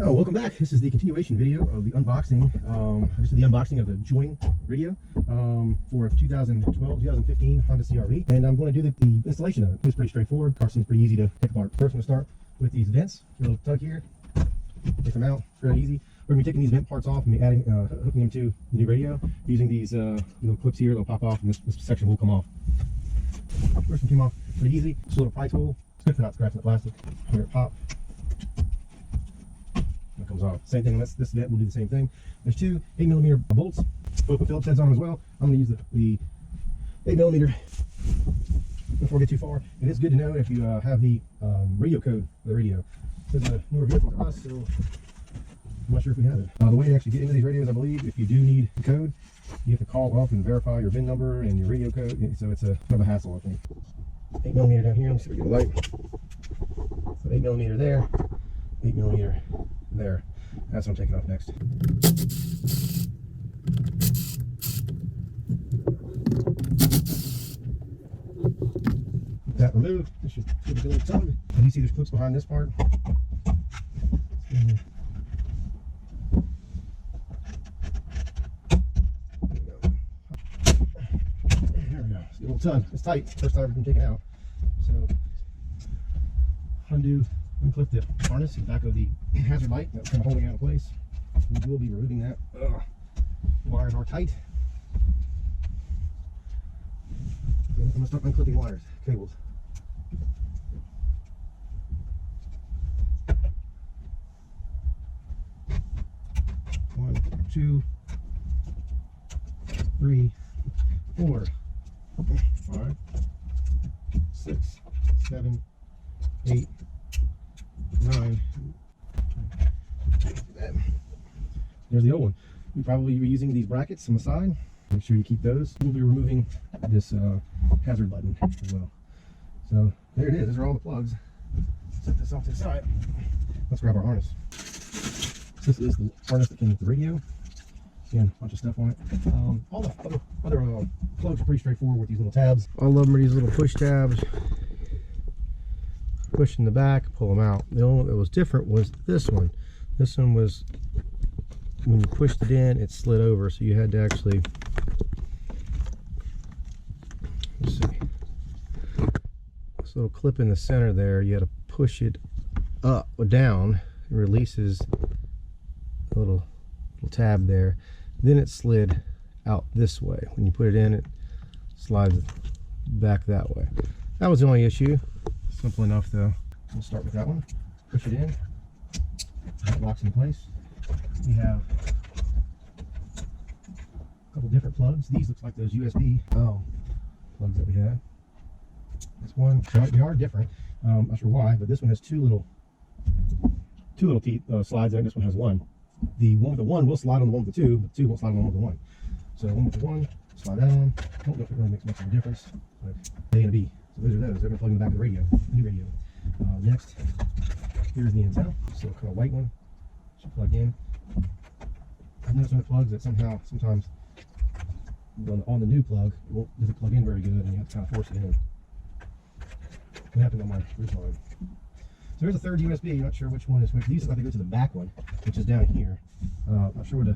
Oh, welcome back. This is the continuation video of the unboxing. This is the unboxing of the Join radio for 2012-2015 Honda CR-V, and I'm going to do the installation of it. It's pretty straightforward. Car seems pretty easy to take apart. First, I'm going to start with these vents. A little tug here, take them out. It's really easy. We're going to be taking these vent parts off and be adding, hooking them to the new radio using these little clips here. They'll pop off, and this section will come off. First one came off pretty easy. Just a little pry tool. It's good for not scratching the plastic. Hear it pop. It comes off. Same thing on this vent, will do the same thing. There's two 8mm bolts. Both with Phillips heads on them as well. I'm going to use the 8mm before I get too far. It is good to know if you have the radio code for the radio. This is a newer vehicle to us, so I'm not sure if we have it. The way to actually get into these radios, I believe, if you do need the code, you have to call up and verify your VIN number and your radio code. So it's a kind of a hassle, I think. 8mm down here. Let me see if we get a light. So 8mm there, 8mm there. That's what I'm taking off next. That removed. This should give it a little tug. And you see there's clips behind this part. There we go. See a little tug. It's tight. First time I've been taken out. So unclip the harness in the back of the hazard light that's kind of holding it out of place. We will be removing that. The wires are tight. I'm going to start unclipping wires, cables. One, two, three, 4, 5, 6, 7, 8, 9. There's the old one. We probably be using these brackets on the side. Make sure you keep those. We'll be removing this hazard button as well. So there it is. Those are all the plugs. Set this off to the side. Let's grab our harness. This is the harness that came with the radio. Again, a bunch of stuff on it. All the other plugs are pretty straightforward with these little tabs. All of them are these little push tabs. Push in the back, pull them out. The only one that was different was this one. This one was, when you pushed it in, it slid over, so you had to actually, let's see, this little clip in the center there, you had to push it up or down. It releases a little tab there. Then it slid out this way. When you put it in, it slides back that way. That was the only issue. Simple enough though. We'll start with that one. Push it in. It locks in place. We have a couple different plugs. These looks like those USB plugs that we had. This one, they are different. Not sure why, but this one has two little teeth slides there. This one has one. The one with the one will slide on the one with the two, but the two won't slide on the one with the one. So one with the one, slide that on. I don't know if it really makes much of a difference, but A and a B. So those are those. They're going to plug in the back of the radio, the new radio. Next, here's the antenna. So kind of white one should plug in. I've noticed on the plugs that sometimes on the new plug, it doesn't plug in very good, and you have to kind of force it in. What happened on my original one? So there's a third USB. Not sure which one is which. These look like they go to the back one, which is down here. Not sure where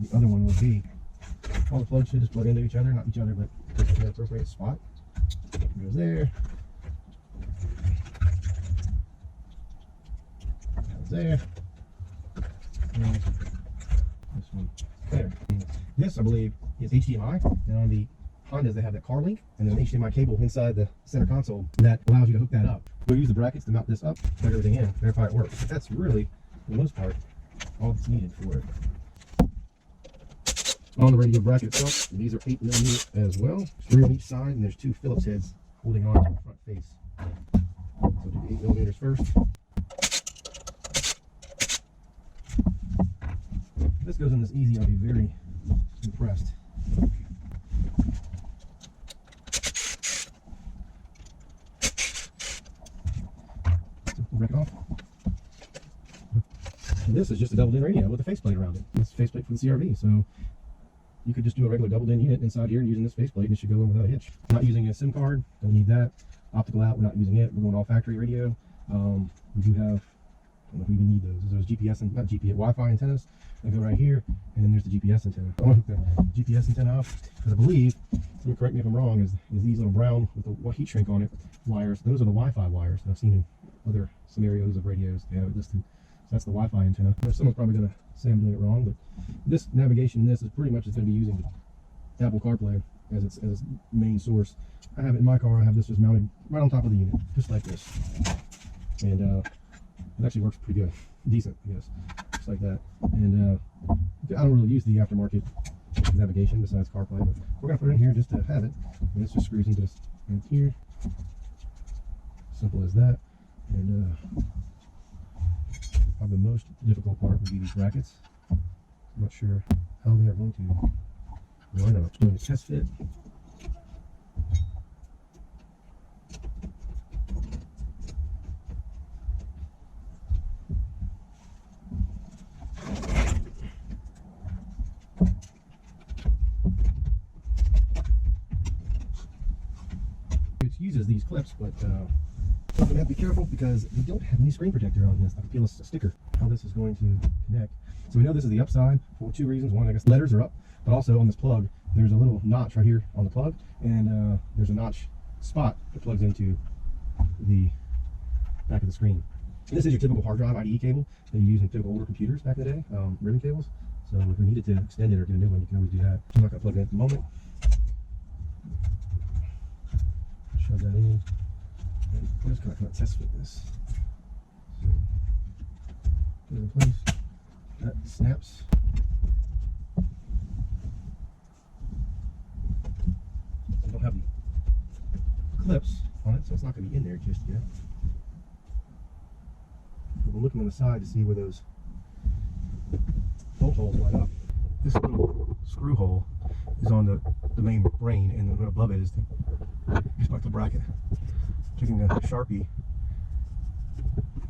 the other one would be. All the plugs should just plug into each other, not each other, but in the appropriate spot. It goes there. Goes there. And this one there. This, I believe, is HDMI. And on the Hondas, they have that car link, and then an HDMI cable inside the center console that allows you to hook that up. We'll use the brackets to mount this up, plug everything in, verify it works. But that's really, for the most part, all that's needed for it. On the radio bracket itself, these are 8mm as well. 3 on each side, and there's 2 Phillips heads holding on to the front face. So we'll do the 8mm first. If this goes in this easy, I'll be very impressed. So we'll break it off. And this is just a doubled-in radio with a faceplate around it. It's a faceplate for the CR-V, so you could just do a regular doubled-in unit inside here using this faceplate, and it should go in without a hitch. Not using a SIM card, don't need that. Optical out, we're not using it. We're going all factory radio. We do have, I don't know if we even need those. Those those GPS and not GPS, Wi-Fi antennas that go right here, and then there's the GPS antenna. I want to hook the GPS antenna up because I believe, someone correct me if I'm wrong, is these little brown with the heat shrink on it wires. Those are the Wi-Fi wires that I've seen in other scenarios of radios. They have it listed. So that's the Wi-Fi antenna. Someone's probably going to say I'm doing it wrong, but this navigation, this is pretty much going to be using Apple CarPlay as its main source. I have it in my car. I have this just mounted right on top of the unit, just like this, and it actually works pretty good, decent, I guess, just like that. And I don't really use the aftermarket navigation besides CarPlay, but we're gonna put it in here just to have it. And this just screws into this right here. Simple as that. And probably the most difficult part would be these brackets. I'm not sure how they are going to line up. Doing a test fit. It uses these clips, but I'm going to have to be careful because we don't have any screen protector on this. I can peel a sticker. How this is going to connect. So we know this is the upside for two reasons. One, I guess letters are up, but also on this plug, there's a little notch right here on the plug, and there's a notch spot that plugs into the back of the screen. And this is your typical hard drive IDE cable that you use in typical older computers back in the day, ribbon cables. So if we needed to extend it or get a new one, you can always do that. I'm not going to plug it in at the moment. Shove that in. And I'm just going to test fit this. So, put it in place. That snaps. I don't have the clips on it, so it's not going to be in there just yet. But we're looking on the side to see where those bolt holes line up. This little screw hole is on the main brain, and then above it is the bracket. Taking a Sharpie,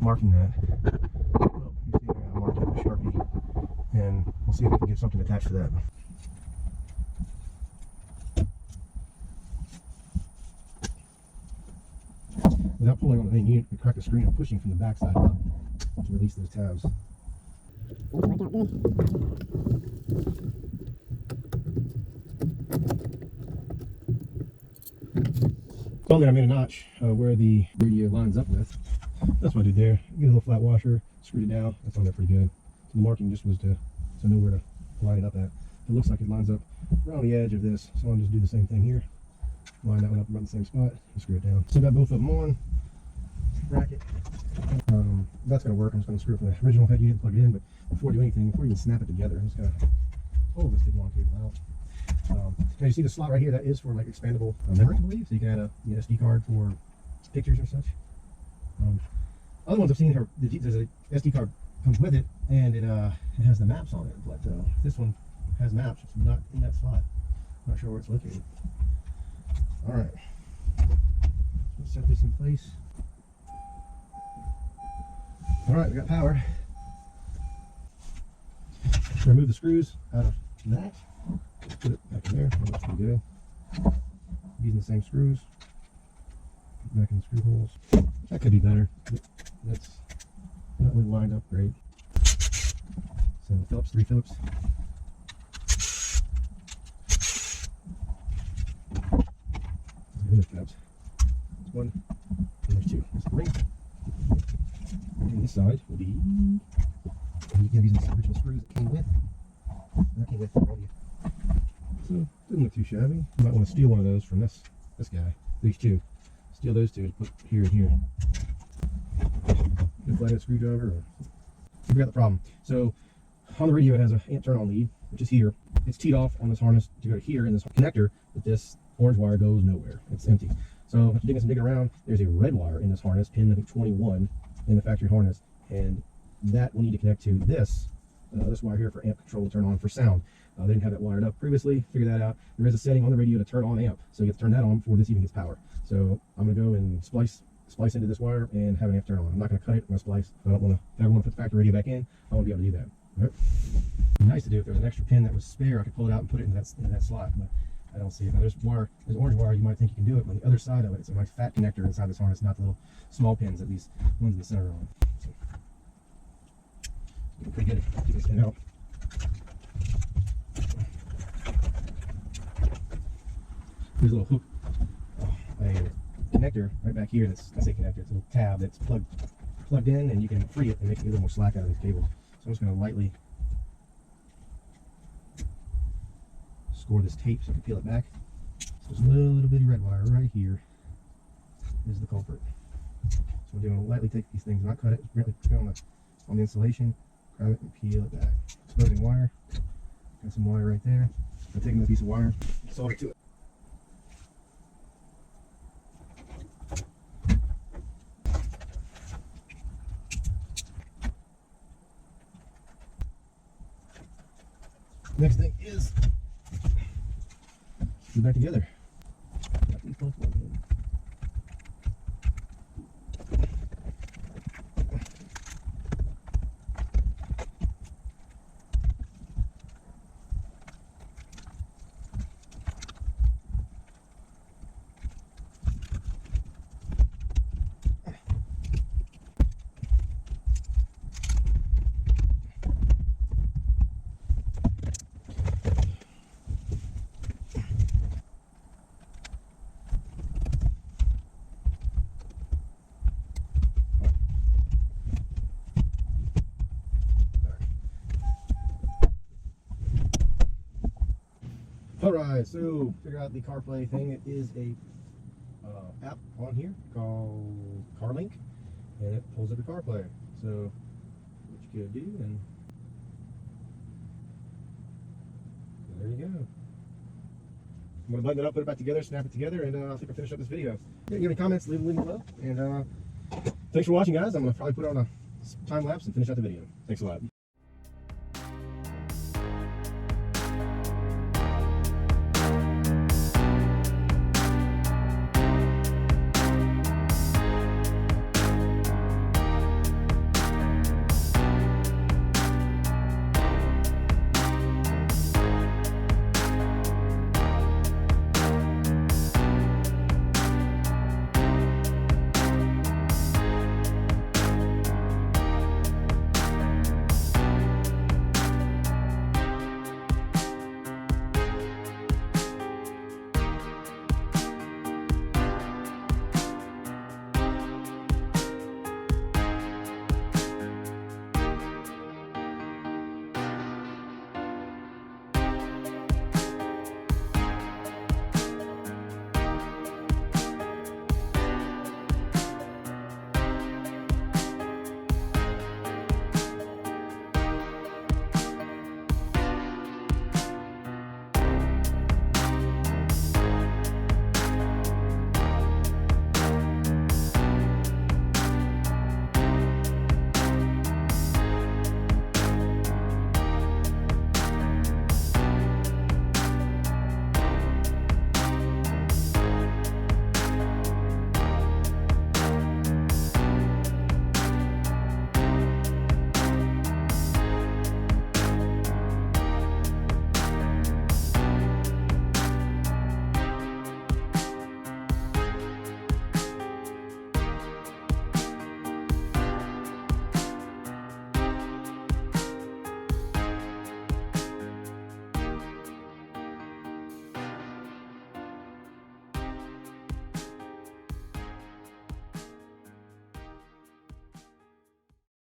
marking that. Oh, you see there, I'm marking the Sharpie, and we'll see if we can get something attached to that. Without pulling on the main unit, we crack the screen and pushing from the back side up to release those tabs. So there I made a notch where the radio lines up with. That's what I did there. Get a little flat washer, screwed it down. That's on there pretty good. So the marking just was to know where to line it up at. It looks like it lines up around the edge of this, so I'll just do the same thing here. Line that one up around the same spot and screw it down. So I got both of them on. Bracket. That's going to work. I'm just going to screw it from the original head unit, plug it in, but before I do anything, before you even snap it together, I'm just going to pull this big long cable out. Now you see the slot right here, that is for like expandable memory, I believe, so you can add a SD card for pictures or such. Other ones I've seen, there's a SD card comes with it, and it has the maps on it, but this one has maps, it's not in that slot. Not sure where it's located. Alright, let's set this in place. Alright, we got power. Remove the screws out of that. Put it back in there. That looks pretty good. Using the same screws. Put it back in the screw holes. That could be better. That's not really lined up great. So Phillips, 3 Phillips. There's tabs. There's one. And there's two. There's the ring. And this side will be. You can use the original screws that came with. That came with the So didn't look too shabby. You might want to steal one of those from this guy. These two. Steal those two to put here and here. Get a flathead screwdriver. Or... You forgot the problem. So on the radio it has an amp turn on lead, which is here. It's teed off on this harness to go to here in this connector, but this orange wire goes nowhere. It's empty. So after digging around, there's a red wire in this harness, pin I think 21 in the factory harness, and that will need to connect to this wire here for amp control to turn on for sound. They didn't have that wired up previously. Figure that out. There is a setting on the radio to turn on amp, so you have to turn that on before this even gets power. So I'm going to go and splice into this wire and have an amp turn on. I'm not going to cut it. I'm going to splice. I don't want to. If I ever want to put the factory radio back in, I want to be able to do that. All right. It'd be nice to do if there was an extra pin that was spare. I could pull it out and put it in that slot, but I don't see it. Now there's orange wire. You might think you can do it, but on the other side of it, it's a nice fat connector inside this harness, not the little small pins that these ones in the center are on. So, and out. There's a little hook, a connector right back here. That's, I say connector, it's a little tab that's plugged in, and you can free it and make it a little more slack out of this cable. So I'm just going to lightly score this tape so I can peel it back. So there's a little bitty red wire right here. This is the culprit. So I'm going to lightly take these things, not cut it, gently put it on the insulation, grab it and peel it back. Exposing wire. Got some wire right there. I'm taking a piece of wire, solder it to it. Next thing is put it back together. Alright, so figure out the CarPlay thing. It is a app on here called CarLink, and it pulls up your CarPlay. So what you gotta do, and there you go. I'm gonna button it up, put it back together, snap it together, and I think I'll finish up this video. If you have any comments, leave them below. And thanks for watching, guys. I'm gonna probably put on a time lapse and finish out the video. Thanks a lot.